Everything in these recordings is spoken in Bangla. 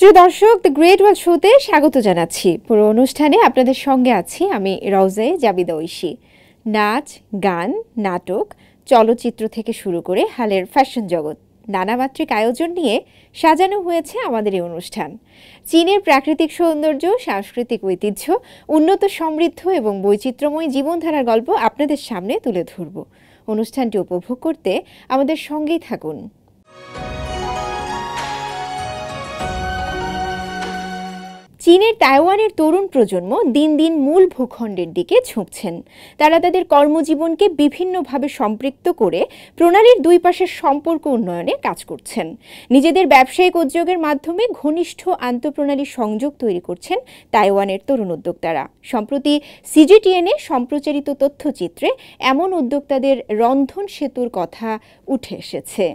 প্রিয় দর্শক, দ্য গ্রেট ওয়ার্ল্ড শোতে স্বাগত জানাচ্ছি। পুরো অনুষ্ঠানে আপনাদের সঙ্গে আছি আমি রওজে জাবিদা ঐশী। নাচ, গান, নাটক, চলচ্চিত্র থেকে শুরু করে হালের ফ্যাশন জগৎ, নানামাত্রিক আয়োজন নিয়ে সাজানো হয়েছে আমাদের এই অনুষ্ঠান। চীনের প্রাকৃতিক সৌন্দর্য, সাংস্কৃতিক ঐতিহ্য, উন্নত সমৃদ্ধ এবং বৈচিত্র্যময় জীবনধারার গল্প আপনাদের সামনে তুলে ধরব। অনুষ্ঠানটি উপভোগ করতে আমাদের সঙ্গেই থাকুন। চীনের তাইওয়ানের তরুণ প্রজন্ম দিন দিন মূল ভূখণ্ডের দিকে ঝুঁকছেন। তারা তাদের কর্মজীবনকে বিভিন্নভাবে সম্পৃক্ত করে প্রণালীর দুই পাশের সম্পর্ক উন্নয়নে কাজ করছেন। নিজেদের ব্যবসায়িক উদ্যোগের মাধ্যমে ঘনিষ্ঠ আন্তঃপ্রণালী সংযোগ তৈরি করছেন তাইওয়ানের তরুণ উদ্যোক্তারা। সম্প্রতি সিজিটিএনে সম্প্রচারিত তথ্যচিত্রে এমন উদ্যোক্তাদের রন্ধন সেতুর কথা উঠে এসেছে।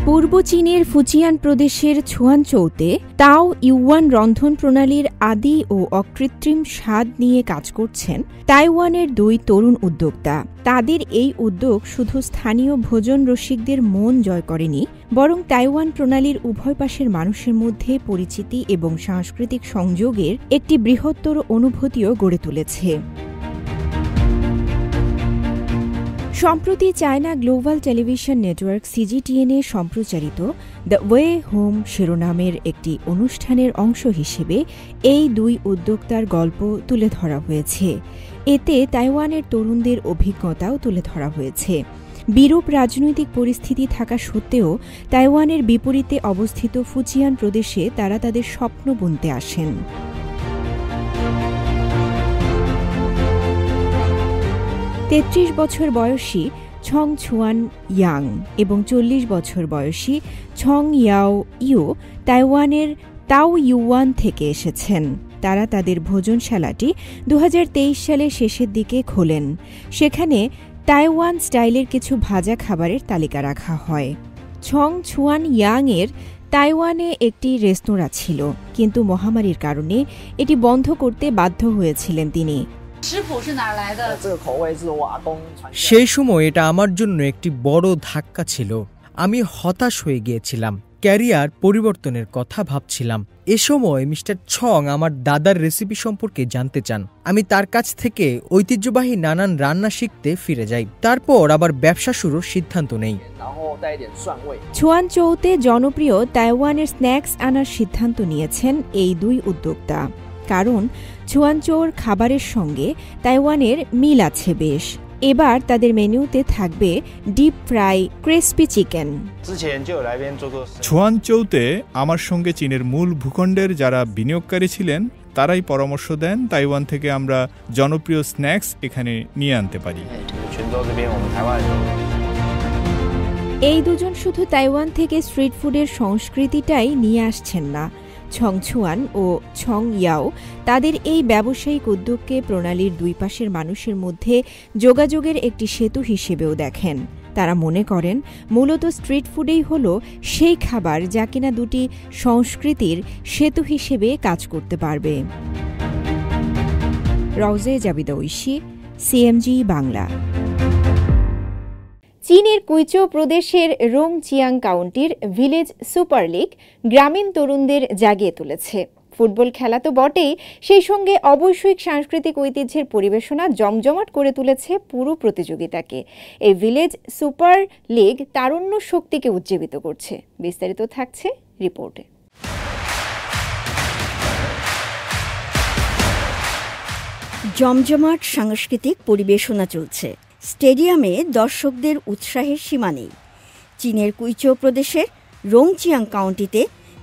পূর্ব চীনের ফুজিয়ান প্রদেশের ছুয়ানচৌতে তাও ইউয়ান রন্ধন প্রণালীর আদি ও অকৃত্রিম স্বাদ নিয়ে কাজ করছেন তাইওয়ানের দুই তরুণ উদ্যোক্তা। তাদের এই উদ্যোগ শুধু স্থানীয় ভোজন রসিকদের মন জয় করেনি, বরং তাইওয়ান প্রণালীর উভয় পাশের মানুষের মধ্যে পরিচিতি এবং সাংস্কৃতিক সংযোগের একটি বৃহত্তর অনুভূতিও গড়ে তুলেছে। সম্প্রতি চায়না গ্লোবাল টেলিভিশন নেটওয়ার্ক সিজিটিএনে সম্প্রচারিত দ্য ওয়ে হোম শিরোনামের একটি অনুষ্ঠানের অংশ হিসেবে এই দুই উদ্যোক্তার গল্প তুলে ধরা হয়েছে। এতে তাইওয়ানের তরুণদের অভিজ্ঞতাও তুলে ধরা হয়েছে। বিরূপ রাজনৈতিক পরিস্থিতি থাকা সত্ত্বেও তাইওয়ানের বিপরীতে অবস্থিত ফুজিয়ান প্রদেশে তারা তাদের স্বপ্ন বুনতে আসেন। ৩৩ বছর বয়সী ছং ছুয়ান ইয়াং এবং ৪০ বছর বয়সী ছং ইয়াও ইউ তাইওয়ানের তাও ইউয়ান থেকে এসেছেন। তারা তাদের ভোজনশালাটি ২০২৩ সালের শেষের দিকে খোলেন। সেখানে তাইওয়ান স্টাইলের কিছু ভাজা খাবারের তালিকা রাখা হয়। ছং ছুয়ান ইয়াংয়ের তাইওয়ানে একটি রেস্তোরাঁ ছিল, কিন্তু মহামারীর কারণে এটি বন্ধ করতে বাধ্য হয়েছিলেন তিনি। সেই সময় এটা আমার জন্য একটি বড় ধাক্কা ছিল। আমি হতাশ হয়ে গিয়েছিলাম, ক্যারিয়ার পরিবর্তনের কথা ভাবছিলাম। এ সময় মিস্টার ছং আমার দাদার রেসিপি সম্পর্কে জানতে চান। আমি তার কাছ থেকে ঐতিহ্যবাহী নানান রান্না শিখতে ফিরে যাই। তারপর আবার ব্যবসা শুরুর সিদ্ধান্ত নেই। ছুয়ানচৌতে জনপ্রিয় তাইওয়ানের স্ন্যাক্স আনার সিদ্ধান্ত নিয়েছেন এই দুই উদ্যোক্তা, কারণ ছুয়ানচৌর খাবারের সঙ্গে তাইওয়ানের মিল আছে বেশ। এবার তাদের মেনুতে থাকবে ডিপ ফ্রাই ক্রিসপি চিকেন। ছুয়ানচৌতে আমার সঙ্গে চীনের মূল ভূখণ্ডের যারা বিনিয়োগকারী ছিলেন তারাই পরামর্শ দেন তাইওয়ান থেকে আমরা জনপ্রিয় স্ন্যাক্স এখানে নিয়ে আনতে পারি। এই দুজন শুধু তাইওয়ান থেকে স্ট্রিট ফুডের সংস্কৃতিটাই নিয়ে আসছেন না, ছং ছুয়ান ও ছং ইয়াও তাদের এই ব্যবসায়িক উদ্যোগকে প্রণালীর দুই পাশের মানুষের মধ্যে যোগাযোগের একটি সেতু হিসেবেও দেখেন। তারা মনে করেন মূলত স্ট্রিট ফুডেই হল সেই খাবার যা কিনা দুটি সংস্কৃতির সেতু হিসেবে কাজ করতে পারবে। রওজে জাবিদা ঐশী, সিএমজি বাংলা। চীনের কুইচৌ প্রদেশের রোংচিয়াং কাউন্টির ভিলেজ সুপার লিগ গ্রামীণ তরুণদের জাগিয়ে তুলেছে। ফুটবল খেলা তো বটেই, সেই সঙ্গে অবৈষয়িক সাংস্কৃতিক ঐতিহ্যের পরিবেশনা জমজমাট করে তুলেছে পুরো প্রতিযোগিতাকে। এই ভিলেজ সুপার লিগ তারুণ্য শক্তিকে উজ্জীবিত করছে। বিস্তারিত থাকছে রিপোর্টে। জমজমাট সাংস্কৃতিক পরিবেশনা চলছে। স্টেডিয়ামে দর্শকদের উৎসাহের সীমা নেই। চীনের কুইচৌ প্রদেশের রোংচিয়াং কাউন্টিতে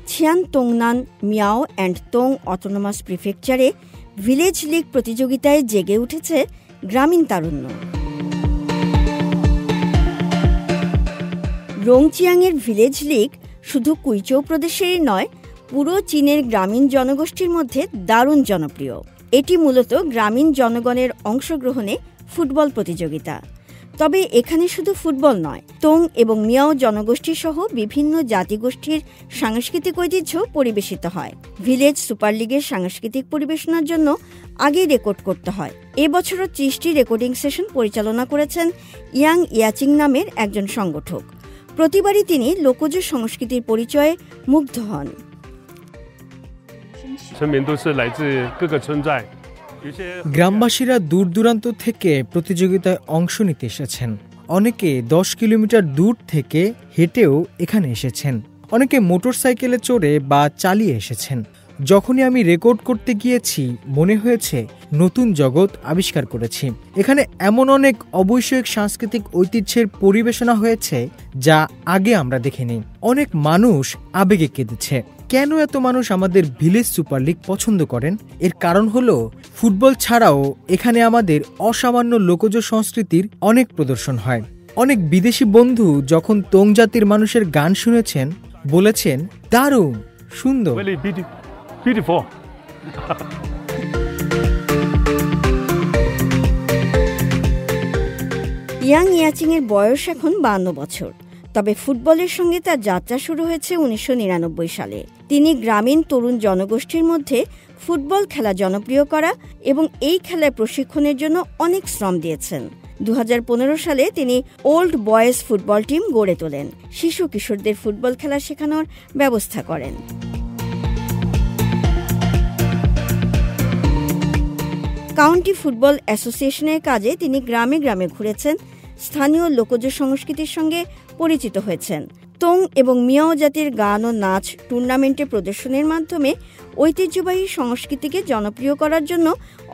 Qiandongnan Miao and Dong autonomous প্রিফেকচারে ভিলেজ লিগ প্রতিযোগিতায় জেগে উঠেছে গ্রামীণ তারুণ্য। রোংচিয়াংয়ের ভিলেজ লিগ শুধু কুইচৌ প্রদেশেরই নয়, পুরো চীনের গ্রামীণ জনগোষ্ঠীর মধ্যে দারুণ জনপ্রিয়। এটি মূলত গ্রামীণ জনগণের অংশগ্রহণে ফুটবল প্রতিযোগিতা। তবে এখানে শুধু ফুটবল নয়, তোং এবং মিয়াও জনগোষ্ঠী সহ বিভিন্ন জাতিগোষ্ঠীর সাংস্কৃতিক ঐতিহ্য পরিবেশিত হয়। ভিলেজ সুপার লিগের সাংস্কৃতিক পরিবেশনার জন্য আগেই রেকর্ড করতে হয়। এবছরও 30টি রেকর্ডিং সেশন পরিচালনা করেছেন ইয়াং ইয়াচিং নামের একজন সংগঠক। প্রতিবারই তিনি লোকজ সংস্কৃতির পরিচয়ে মুগ্ধ হন। গ্রামবাসীরা দূর দূরান্ত থেকে প্রতিযোগিতায় অংশ নিতে এসেছেন। অনেকে 10 কিলোমিটার দূর থেকে হেঁটেও এখানে এসেছেন, অনেকে মোটরসাইকেলে চড়ে বা চালিয়ে এসেছেন। যখনই আমি রেকর্ড করতে গিয়েছি মনে হয়েছে নতুন জগৎ আবিষ্কার করেছি। এখানে এমন অনেক অবৈষয়িক সাংস্কৃতিক ঐতিহ্যের পরিবেশনা হয়েছে যা আগে আমরা দেখিনি। অনেক মানুষ আবেগে কেঁদেছে। কেন এত মানুষ আমাদের ভিলেজ সুপার লিগ পছন্দ করেন? এর কারণ হলো ফুটবল ছাড়াও এখানে আমাদের অসামান্য লোকজ সংস্কৃতির অনেক প্রদর্শন হয়। অনেক বিদেশি বন্ধু যখন তোং জাতির মানুষের গান শুনেছেন বলেছেন দারুণ, সুন্দর। ইয়াং ইয়াচিং এর বয়স এখন 52 বছর। তবে ফুটবলের সঙ্গে তার যাত্রা শুরু হয়েছে 1999 সালে। তিনি গ্রামীণ তরুণ জনগোষ্ঠীর মধ্যে ফুটবল খেলা জনপ্রিয় করা এবং এই খেলার প্রশিক্ষণের জন্য অনেক শ্রম দিয়েছেন। 2015 সালে তিনি ওল্ড বয়েজ ফুটবল টিম গড়ে তোলেন, শিশু কিশোরদের ফুটবল খেলা শেখানোর ব্যবস্থা করেন। কাউন্টি ফুটবল অ্যাসোসিয়েশনের কাজে তিনি গ্রামে গ্রামে ঘুরেছেন, স্থানীয় লোকজ সংস্কৃতির সঙ্গে পরিচিত হয়েছেন। তোং এবং মিয়াও জাতির গান ও নাচ টুর্নামেন্টে প্রদর্শনের মাধ্যমে ঐতিহ্যবাহী সংস্কৃতিকে জনপ্রিয় করার জন্য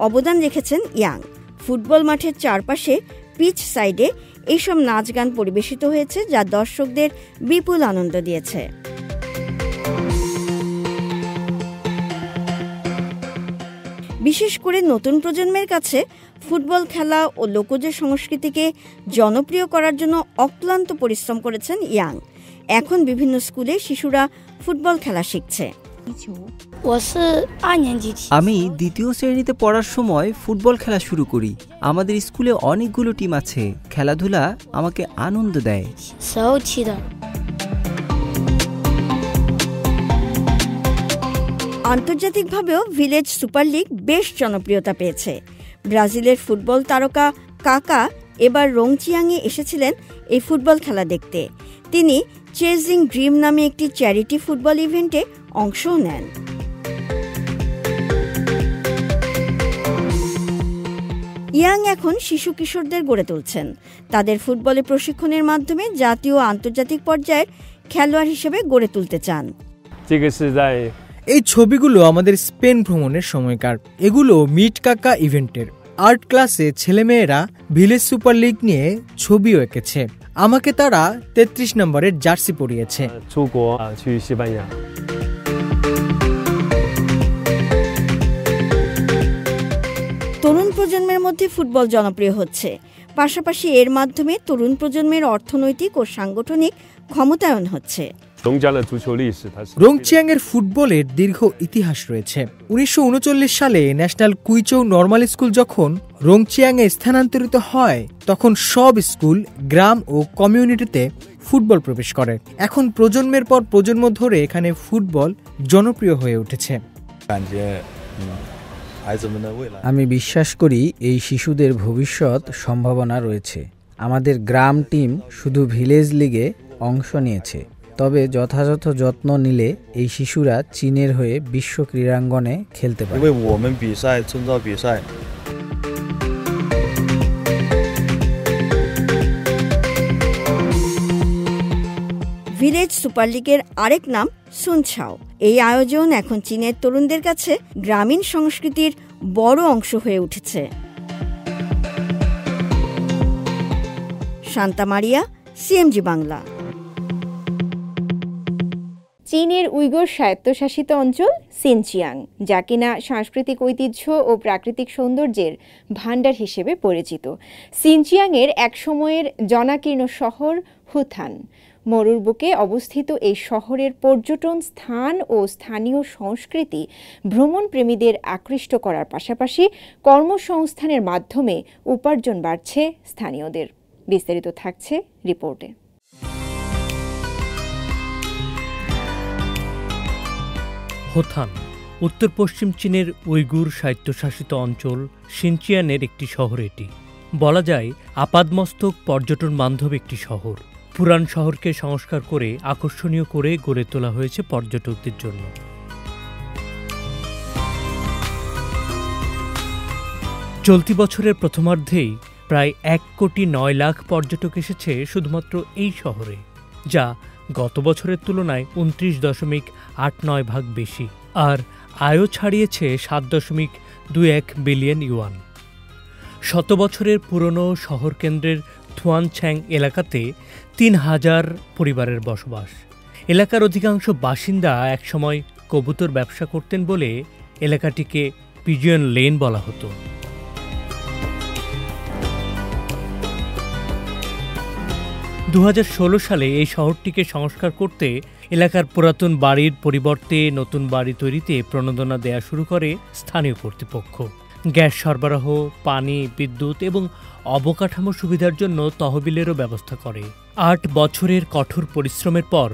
অবদান রেখেছেন ইয়াং। ফুটবল মাঠের চারপাশে পিচ সাইডে এইসব নাচ গান পরিবেশিত হয়েছে, যা দর্শকদের বিপুল আনন্দ দিয়েছে। বিশেষ করে নতুন প্রজন্মের কাছে ফুটবল খেলা ও লোকজ সংস্কৃতিকে জনপ্রিয় করার জন্য অক্লান্ত পরিশ্রম করেছেন ইয়াং। এখন বিভিন্ন স্কুলে শিশুরা ফুটবল খেলা শিখছে। আমি 2য় শ্রেণীতে পড়ার সময় ফুটবল খেলা শুরু করি। আমাদের স্কুলে অনেকগুলো টিম আছে। খেলাধুলা আমাকে আনন্দ দেয়। আন্তর্জাতিকভাবেও ভিলেজ সুপার লিগ বেশ জনপ্রিয়তা পেয়েছে। ব্রাজিলের ফুটবল তারকা কাকা এবার রংচিয়াংয়ে এসেছিলেন এই ফুটবল খেলা দেখতে। তিনি চেজিং ড্রিম নামে একটি চ্যারিটি ফুটবল ইভেন্টে অংশও নেন। ইয়াং এখন শিশু কিশোরদের গড়ে তুলছেন। তাদের ফুটবলে প্রশিক্ষণের মাধ্যমে জাতীয় ও আন্তর্জাতিক পর্যায়ের খেলোয়াড় হিসেবে গড়ে তুলতে চান। এই ছবিগুলো আমাদের স্পেন ভ্রমণের সময়কার। এগুলো মিট কাকা ইভেন্টের। আর্ট ক্লাসে ছেলেমেয়েরা ভিলেজ সুপার লিগ নিয়ে ছবিও এঁকেছে। আমাকে তারা 33 নম্বরের জার্সি পরিয়েছে। তরুণ প্রজন্মের মধ্যে ফুটবল জনপ্রিয় হচ্ছে, পাশাপাশি এর মাধ্যমে তরুণ প্রজন্মের অর্থনৈতিক ও সাংগঠনিক ক্ষমতায়ন হচ্ছে। রংচিয়াং এর ফুটবলের দীর্ঘ ইতিহাস রয়েছে। 1939 সালে ন্যাশনাল কুইচৌ নর্মাল স্কুল যখন রংচিয়াং এ স্থানান্তরিত হয় তখন সব স্কুল, গ্রাম ও কমিউনিটিতে ফুটবল প্রবেশ করে। এখন প্রজন্মের পর প্রজন্ম ধরে এখানে ফুটবল জনপ্রিয় হয়ে উঠেছে। আমি বিশ্বাস করি এই শিশুদের ভবিষ্যৎ সম্ভাবনা রয়েছে। আমাদের গ্রাম টিম শুধু ভিলেজ লিগে অংশ নিয়েছে, তবে যথাযথ যত্ন নিলে এই শিশুরা চীনের হয়ে বিশ্ব ক্রীড়াঙ্গনে খেলতে পারে। ভিলেজ সুপার লিগের আরেক নাম সুনছাও। এই আয়োজন এখন চীনের তরুণদের কাছে গ্রামীণ সংস্কৃতির বড় অংশ হয়ে উঠেছে। শান্তা মারিয়া, সিএমজি বাংলা। চীনের উইগর স্বায়ত্তশাসিত অঞ্চল সিনচিয়াং, যা কিনা সাংস্কৃতিক ঐতিহ্য ও প্রাকৃতিক সৌন্দর্যের ভাণ্ডার হিসেবে পরিচিত। সিনচিয়াংয়ের এক সময়ের জনাকীর্ণ শহর হুথান। মরুর বুকে অবস্থিত এই শহরের পর্যটন স্থান ও স্থানীয় সংস্কৃতি ভ্রমণপ্রেমীদের আকৃষ্ট করার পাশাপাশি কর্মসংস্থানের মাধ্যমে উপার্জন বাড়ছে স্থানীয়দের। বিস্তারিত থাকছে রিপোর্টে। হোথান উত্তর পশ্চিম চীনের উইগুর স্বায়ত্তশাসিত অঞ্চল সিনচিয়ানের একটি শহর। এটি বলা যায় আপাদমস্তক পর্যটন বান্ধব একটি শহর। পুরান শহরকে সংস্কার করে আকর্ষণীয় করে গড়ে তোলা হয়েছে পর্যটকদের জন্য। চলতি বছরের প্রথমার্ধেই প্রায় 1,9,00,000 পর্যটক এসেছে শুধুমাত্র এই শহরে, যা গত বছরের তুলনায় 29.89 ভাগ বেশি, আর আয়ও ছাড়িয়েছে 7.21 বিলিয়ন ইউয়ান। 100 বছরের পুরনো শহর কেন্দ্রের থুয়ানছ্যাং এলাকাতে 3,000 পরিবারের বসবাস। এলাকার অধিকাংশ বাসিন্দা একসময় কবুতর ব্যবসা করতেন বলে এলাকাটিকে পিজিয়ন লেন বলা হতো। 2016 সালে এই শহরটিকে সংস্কার করতে এলাকার পুরাতন বাড়ির পরিবর্তে নতুন বাড়ি তৈরিতে প্রণোদনা দেয়া শুরু করে স্থানীয় কর্তৃপক্ষ। গ্যাস সরবরাহ, পানি, বিদ্যুৎ এবং অবকাঠামো সুবিধার জন্য তহবিলেরও ব্যবস্থা করে। 8 বছরের কঠোর পরিশ্রমের পর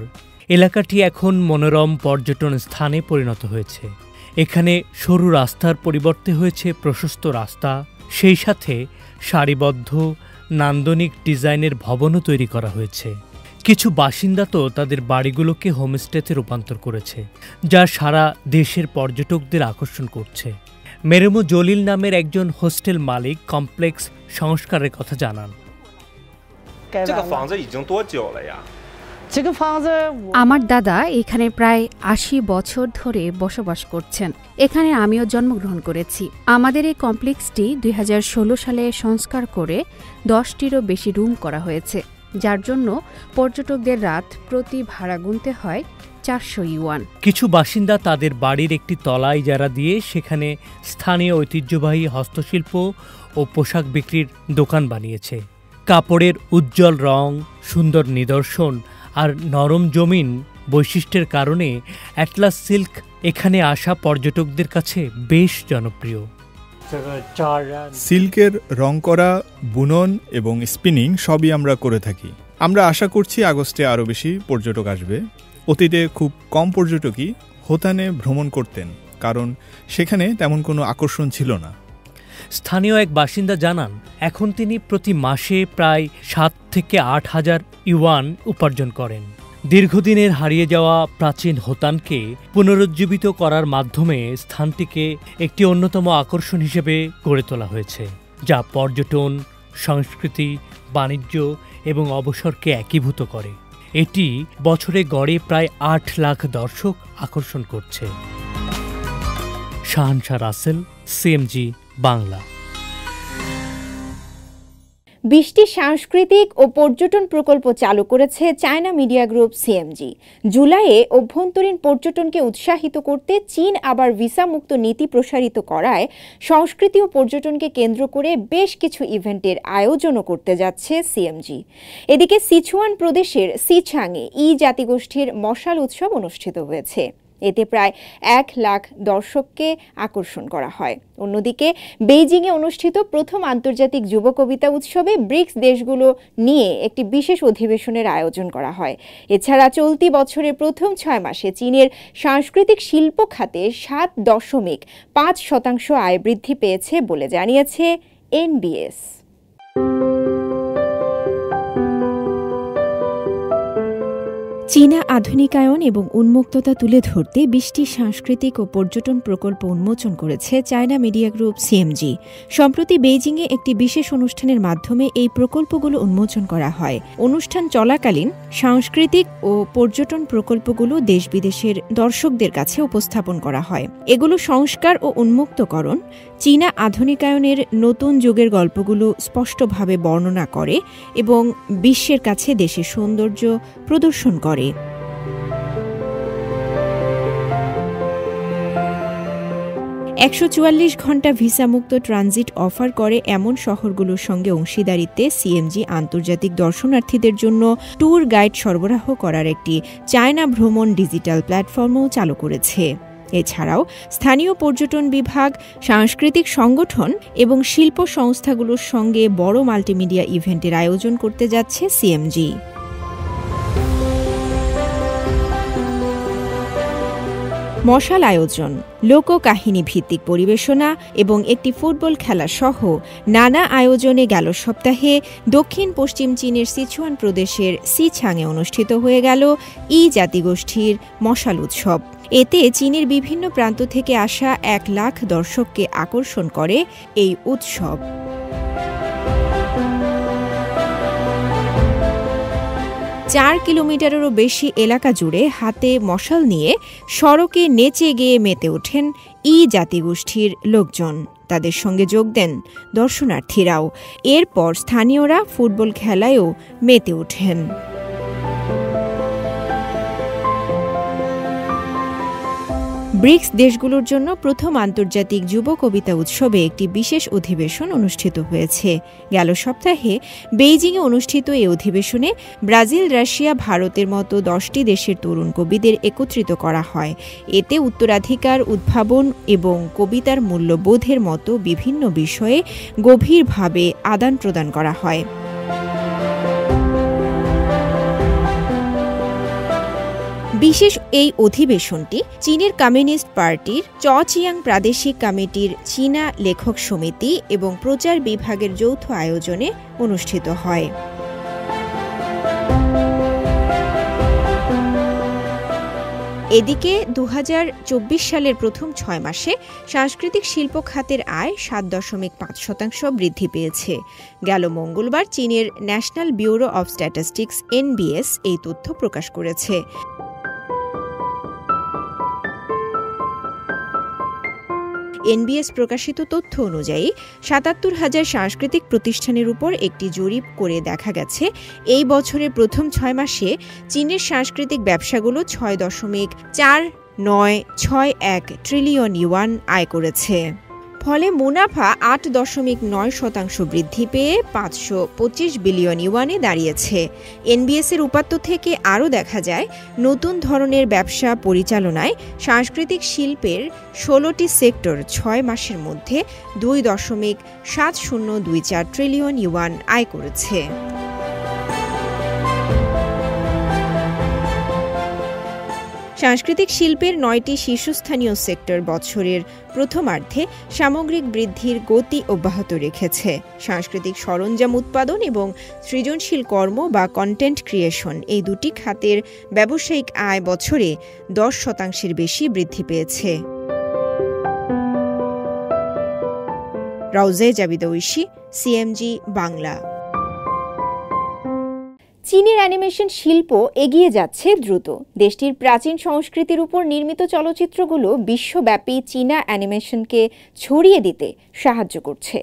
এলাকাটি এখন মনোরম পর্যটন স্থানে পরিণত হয়েছে। এখানে সরু রাস্তার পরিবর্তে হয়েছে প্রশস্ত রাস্তা, সেই সাথে সারিবদ্ধ নান্দনিক ডিজাইনের ভবনও তৈরি করা হয়েছে। কিছু বাসিন্দা তো তাদের বাড়িগুলোকে হোমস্টেতে রূপান্তর করেছে, যা সারা দেশের পর্যটকদের আকর্ষণ করছে। মেরেমো জলিল নামের একজন হোস্টেল মালিক কমপ্লেক্স সংস্কারের কথা জানান। আমার দাদা এখানে প্রায় 80 বছর ধরে বসবাস করছেন। এখানে আমিও জন্মগ্রহণ করেছি। আমাদের এই কমপ্লেক্সটি 2016 সালে সংস্কার করে 10টিরও বেশি রুম করা হয়েছে, যার জন্য পর্যটকদের রাত প্রতি ভাড়া গুনতে হয় 400 ইউয়ান। কিছু বাসিন্দা তাদের বাড়ির একটি তলা ইজারা দিয়ে সেখানে স্থানীয় ঐতিহ্যবাহী হস্তশিল্প ও পোশাক বিক্রির দোকান বানিয়েছে। কাপড়ের উজ্জ্বল রং, সুন্দর নিদর্শন আর নরম জমিন বৈশিষ্ট্যের কারণে অ্যাটলাস সিল্ক এখানে আসা পর্যটকদের কাছে বেশ জনপ্রিয়। সিল্কের রং করা, বুনন এবং স্পিনিং সবই আমরা করে থাকি। আমরা আশা করছি আগস্টে আরও বেশি পর্যটক আসবে। অতীতে খুব কম পর্যটকই হোথানে ভ্রমণ করতেন, কারণ সেখানে তেমন কোনো আকর্ষণ ছিল না। স্থানীয় এক বাসিন্দা জানান, এখন তিনি প্রতি মাসে প্রায় 7 থেকে 8 হাজার ইউয়ান উপার্জন করেন। দীর্ঘদিনের হারিয়ে যাওয়া প্রাচীন হোতানকে পুনরুজ্জীবিত করার মাধ্যমে স্থানটিকে একটি অন্যতম আকর্ষণ হিসেবে গড়ে তোলা হয়েছে, যা পর্যটন, সংস্কৃতি, বাণিজ্য এবং অবসরকে একীভূত করে। এটি বছরে গড়ে প্রায় 8 লাখ দর্শক আকর্ষণ করছে। শাহানশা রাসেল, সিএমজি বাংলা। 20টি সাংস্কৃতিক ও পর্যটন প্রকল্প চালু করেছে চায়না মিডিয়া গ্রুপ সিএমজি। জুলাইয়ে অভ্যন্তরীণ পর্যটনকে উৎসাহিত করতে চীন আবার ভিসা মুক্ত নীতি প্রসারিত করায় সংস্কৃতি ও পর্যটনকে কেন্দ্র করে বেশ কিছু ইভেন্টের আয়োজনও করতে যাচ্ছে সিএমজি। এদিকে সিচুয়ান প্রদেশের সিছাংয়ে জাতিগোষ্ঠীর মশাল উৎসব অনুষ্ঠিত হয়েছে। এতে প্রায় 1 লাখ দর্শককে আকর্ষণ করা হয়। অন্যদিকে বেইজিংয়ে অনুষ্ঠিত প্রথম আন্তর্জাতিক যুব কবিতা উৎসবে ব্রিক্স দেশগুলো নিয়ে একটি বিশেষ অধিবেশনের আয়োজন করা হয়। এছাড়া চলতি বছরের প্রথম 6 মাসে চীনের সাংস্কৃতিক শিল্প খাতে 7.5% আয় বৃদ্ধি পেয়েছে বলে জানিয়েছে এনবিএস। চীনা আধুনিকায়ন এবং উন্মুক্ততা তুলে ধরতে 20টি সাংস্কৃতিক ও পর্যটন প্রকল্প উন্মোচন করেছে চায়না মিডিয়া গ্রুপ সিএমজি। সম্প্রতি বেইজিংয়ে একটি বিশেষ অনুষ্ঠানের মাধ্যমে এই প্রকল্পগুলো উন্মোচন করা হয়। অনুষ্ঠান চলাকালীন সাংস্কৃতিক ও পর্যটন প্রকল্পগুলো দেশ বিদেশের দর্শকদের কাছে উপস্থাপন করা হয়। এগুলো সংস্কার ও উন্মুক্তকরণ, চীনা আধুনিকায়নের নতুন যুগের গল্পগুলো স্পষ্টভাবে বর্ণনা করে এবং বিশ্বের কাছে দেশের সৌন্দর্য প্রদর্শন করে। 144 ঘণ্টা ভিসামুক্ত ট্রানজিট অফার করে এমন শহরগুলোর সঙ্গে অংশীদারিত্বে সিএমজি আন্তর্জাতিক দর্শনার্থীদের জন্য ট্যুর গাইড সরবরাহ করার একটি চায়না ভ্রমণ ডিজিটাল প্ল্যাটফর্মও চালু করেছে। এছাড়াও স্থানীয় পর্যটন বিভাগ, সাংস্কৃতিক সংগঠন এবং শিল্প সংস্থাগুলোর সঙ্গে বড় মাল্টিমিডিয়া ইভেন্টের আয়োজন করতে যাচ্ছে সিএমজি। মশাল আয়োজন, লোককাহিনী ভিত্তিক পরিবেশনা এবং একটি ফুটবল খেলা সহ নানা আয়োজনে গেল সপ্তাহে দক্ষিণ পশ্চিম চীনের সিচুয়ান প্রদেশের সিছাংয়ে অনুষ্ঠিত হয়ে গেল ই জাতিগোষ্ঠীর মশাল উৎসব। এতে চীনের বিভিন্ন প্রান্ত থেকে আসা 1 লাখ দর্শককে আকর্ষণ করে এই উৎসব। চার কিলোমিটারেরও বেশি এলাকা জুড়ে হাতে মশাল নিয়ে সড়কে নেচে গেয়ে মেতে ওঠেন ই জাতিগোষ্ঠীর লোকজন। তাদের সঙ্গে যোগ দেন দর্শনার্থীরাও। এরপর স্থানীয়রা ফুটবল খেলায়ও মেতে ওঠেন। ব্রিক্স দেশগুলোর জন্য প্রথম আন্তর্জাতিক যুব কবিতা উৎসবে একটি বিশেষ অধিবেশন অনুষ্ঠিত হয়েছে। গেল সপ্তাহে বেইজিংয়ে অনুষ্ঠিত এই অধিবেশনে ব্রাজিল, রাশিয়া, ভারতের মতো 10টি দেশের তরুণ কবিদের একত্রিত করা হয়। এতে উত্তরাধিকার, উদ্ভাবন এবং কবিতার মূল্যবোধের মতো বিভিন্ন বিষয়ে গভীরভাবে আদান প্রদান করা হয়। বিশেষ এই অধিবেশনটি চীনের কমিউনিস্ট পার্টির চচিয়াং প্রাদেশিক কমিটির চীনা লেখক সমিতি এবং প্রচার বিভাগের যৌথ আয়োজনে অনুষ্ঠিত হয়। এদিকে 2024 সালের প্রথম 6 মাসে সাংস্কৃতিক শিল্প খাতের আয় 7.5% বৃদ্ধি পেয়েছে। গেল মঙ্গলবার চীনের national bureau of statistics NBS এই তথ্য প্রকাশ করেছে। NBS প্রকাশিত তথ্য অনুযায়ী 77,000 সাংস্কৃতিক প্রতিষ্ঠানের উপর একটি জরিপ করে দেখা গেছে এই বছরের প্রথম 6 মাসে চীনের সাংস্কৃতিক ব্যবসাগুলো 6.4961 ট্রিলিয়ন ইউয়ান আয় করেছে। ফলে মুনাফা 8.9% বৃদ্ধি পেয়ে 525 বিলিয়ন ইউয়ানে দাঁড়িয়েছে। NBS-এর উপাত্ত থেকে আরও দেখা যায় নতুন ধরনের ব্যবসা পরিচালনায় সাংস্কৃতিক শিল্পের 16টি সেক্টর 6 মাসের মধ্যে 2.7024 ট্রিলিয়ন ইউয়ান আয় করেছে। সাংস্কৃতিক শিল্পের 9টি শীর্ষস্থানীয় সেক্টর বছরের প্রথমার্ধে সামগ্রিক বৃদ্ধির গতি অব্যাহত রেখেছে। সাংস্কৃতিক সরঞ্জাম উৎপাদন এবং সৃজনশীল কর্ম বা কন্টেন্ট ক্রিয়েশন এই দুটি খাতের ব্যবসায়িক আয় বছরে 10% বেশি বৃদ্ধি পেয়েছে। রাউজে জাবিদ ঐশী, CMG বাংলা। চীনের অ্যানিমেশন শিল্প এগিয়ে যাচ্ছে দ্রুত। দেশটির প্রাচীন সংস্কৃতির উপর নির্মিত চলচ্চিত্রগুলো বিশ্বব্যাপী চীনা অ্যানিমেশনকে ছড়িয়ে দিতে সাহায্য করছে।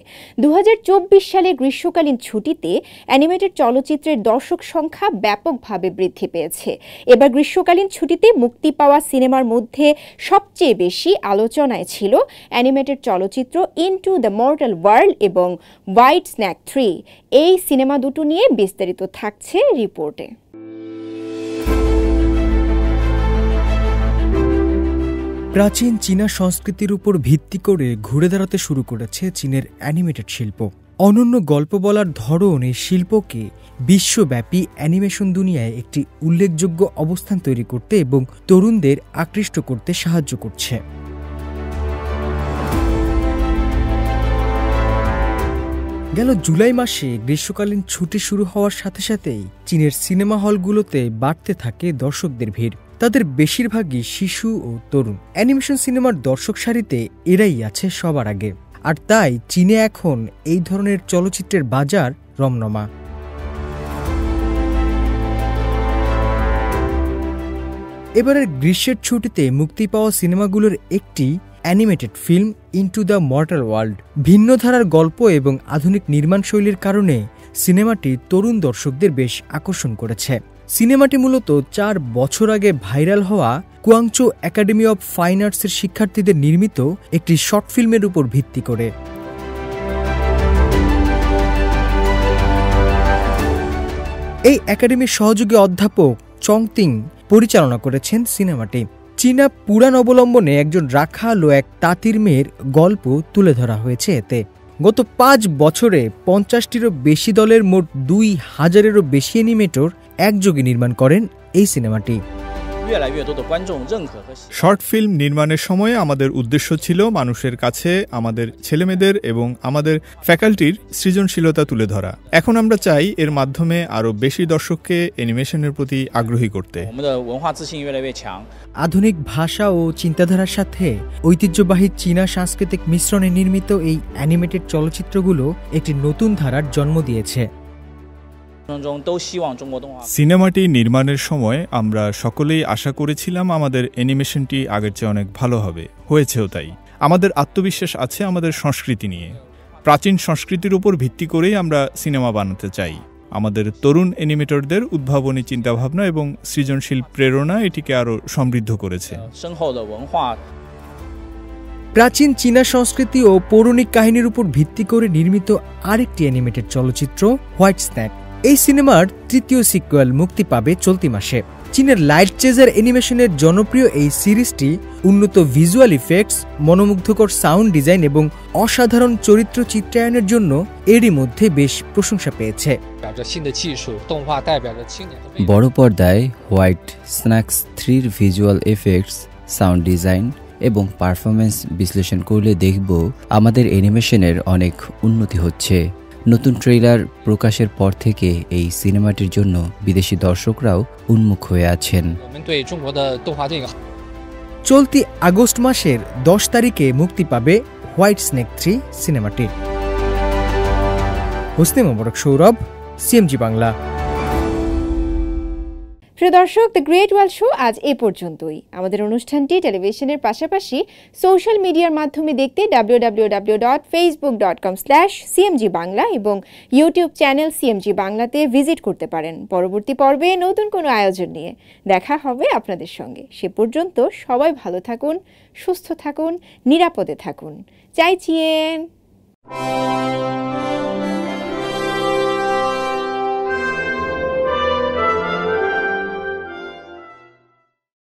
2024 সালে গ্রীষ্মকালীন ছুটিতে অ্যানিমেটেড চলচ্চিত্রের দর্শক সংখ্যা ব্যাপকভাবে বৃদ্ধি পেয়েছে। এবার গ্রীষ্মকালীন ছুটিতে মুক্তি পাওয়া সিনেমার মধ্যে সবচেয়ে বেশি আলোচনায় ছিল অ্যানিমেটেড চলচ্চিত্র ইনটু দ্য মর্টাল ওয়ার্ল্ড এবং হোয়াইট স্ন্যাক 3। এই সিনেমা দুটো নিয়ে বিস্তারিত থাকছে রিপোর্টে। প্রাচীন চীনা সংস্কৃতির উপর ভিত্তি করে ঘুরে দাঁড়াতে শুরু করেছে চীনের অ্যানিমেটেড শিল্প। অনন্য গল্প বলার ধরন এই শিল্পকে বিশ্বব্যাপী অ্যানিমেশন দুনিয়ায় একটি উল্লেখযোগ্য অবস্থান তৈরি করতে এবং তরুণদের আকৃষ্ট করতে সাহায্য করছে। গেল জুলাই মাসে গ্রীষ্মকালীন ছুটি শুরু হওয়ার সাথে সাথেই চীনের সিনেমা হলগুলোতে বাড়তে থাকে দর্শকদের ভিড়। তাদের বেশিরভাগই শিশু ও তরুণ। অ্যানিমেশন সিনেমার দর্শক সারিতে এরাই আছে সবার আগে, আর তাই চীনে এখন এই ধরনের চলচ্চিত্রের বাজার রমরমা। এবারের গ্রীষ্মের ছুটিতে মুক্তি পাওয়া সিনেমাগুলোর একটি animated film into the mortal world. ভিন্ন ধারার গল্প এবং আধুনিক নির্মাণ শৈলীর কারণে সিনেমাটি তরুণ দর্শকদের বেশ আকর্ষণ করেছে। সিনেমাটি মূলত 4 বছর আগে ভাইরাল হওয়া কুয়াংচৌ একাডেমি অব ফাইন আর্টসের শিক্ষার্থীদের নির্মিত একটি শর্ট ফিল্মের উপর ভিত্তি করে। এই একাডেমির সহযোগী অধ্যাপক চং তিং পরিচালনা করেছেন সিনেমাটি। চীনা পুরাণ অবলম্বনে একজন রাখাল ও এক তাঁতির মেয়ের গল্প তুলে ধরা হয়েছে এতে। গত 5 বছরে 50টিরও বেশি দলের মোট 2000-এরও বেশি অ্যানিমেটর একযোগে নির্মাণ করেন এই সিনেমাটি। শর্ট ফিল্ম নির্মাণের সময় আমাদের উদ্দেশ্য ছিল মানুষের কাছে আমাদের ছেলেমেয়েদের এবং আমাদের ফ্যাকাল্টির সৃজনশীলতা তুলে ধরা। এখন আমরা চাই এর মাধ্যমে আরও বেশি দর্শককে অ্যানিমেশনের প্রতি আগ্রহী করতে। আধুনিক ভাষা ও চিন্তাধারার সাথে ঐতিহ্যবাহী চীনা সাংস্কৃতিক মিশ্রণে নির্মিত এই অ্যানিমেটেড চলচ্চিত্রগুলো একটি নতুন ধারার জন্ম দিয়েছে। সিনেমাটি নির্মাণের সময় আমরা সকলেই আশা করেছিলাম আমাদের অ্যানিমেশনটি আগের চেয়ে অনেক ভালো হবে, হয়েছেও তাই। আমাদের আত্মবিশ্বাস আছে আমাদের সংস্কৃতি নিয়ে। প্রাচীন সংস্কৃতির উপর ভিত্তি করেই আমরা সিনেমা বানাতে চাই। আমাদের তরুণ অ্যানিমেটরদের উদ্ভাবনী চিন্তাভাবনা এবং সৃজনশীল প্রেরণা এটিকে আরও সমৃদ্ধ করেছে। প্রাচীন চীনা সংস্কৃতি ও পৌরাণিক কাহিনীর উপর ভিত্তি করে নির্মিত আরেকটি অ্যানিমেটেড চলচ্চিত্র হোয়াইট স্ন্যাক। এই সিনেমার তৃতীয় সিকুয়েল মুক্তি পাবে চলতি মাসে। চীনের লাইট চেজার অ্যানিমেশনের জনপ্রিয় এই সিরিজটি উন্নত ভিজুয়াল ইফেক্টস, মনোমুগ্ধকর সাউন্ড ডিজাইন এবং অসাধারণ চরিত্র চিত্রায়নের জন্য এরই মধ্যে বেশ প্রশংসা পেয়েছে। বড় পর্দায় হোয়াইট স্ন্যাক্স 3-র ভিজুয়াল এফেক্টস, সাউন্ড ডিজাইন এবং পারফরমেন্স বিশ্লেষণ করলে দেখব আমাদের অ্যানিমেশনের অনেক উন্নতি হচ্ছে। নতুন ট্রেইলার প্রকাশের পর থেকে এই সিনেমাটির জন্য বিদেশি দর্শকরাও উন্মুখ হয়ে আছেন। চলতি আগস্ট মাসের 10 তারিখে মুক্তি পাবে হোয়াইট স্নেক 3 সিনেমাটি। হোসনে মোবারক সৌরভ, সিএমজি বাংলা। প্রিয় দর্শক, দ্য গ্রেট ওয়ার্ল্ড শো আজ এ পর্যন্তই। আমাদের অনুষ্ঠানটি টেলিভিশনের পাশাপাশি সোশ্যাল মিডিয়ার মাধ্যমে দেখতে www.facebook.com/cmg বাংলা এবং ইউটিউব চ্যানেল সিএমজি বাংলাতে ভিজিট করতে পারেন। পরবর্তী পর্বে নতুন কোনো আয়োজন নিয়ে দেখা হবে আপনাদের সঙ্গে। সে পর্যন্ত সবাই ভালো থাকুন, সুস্থ থাকুন, নিরাপদে থাকুন। চাইচিয়েন।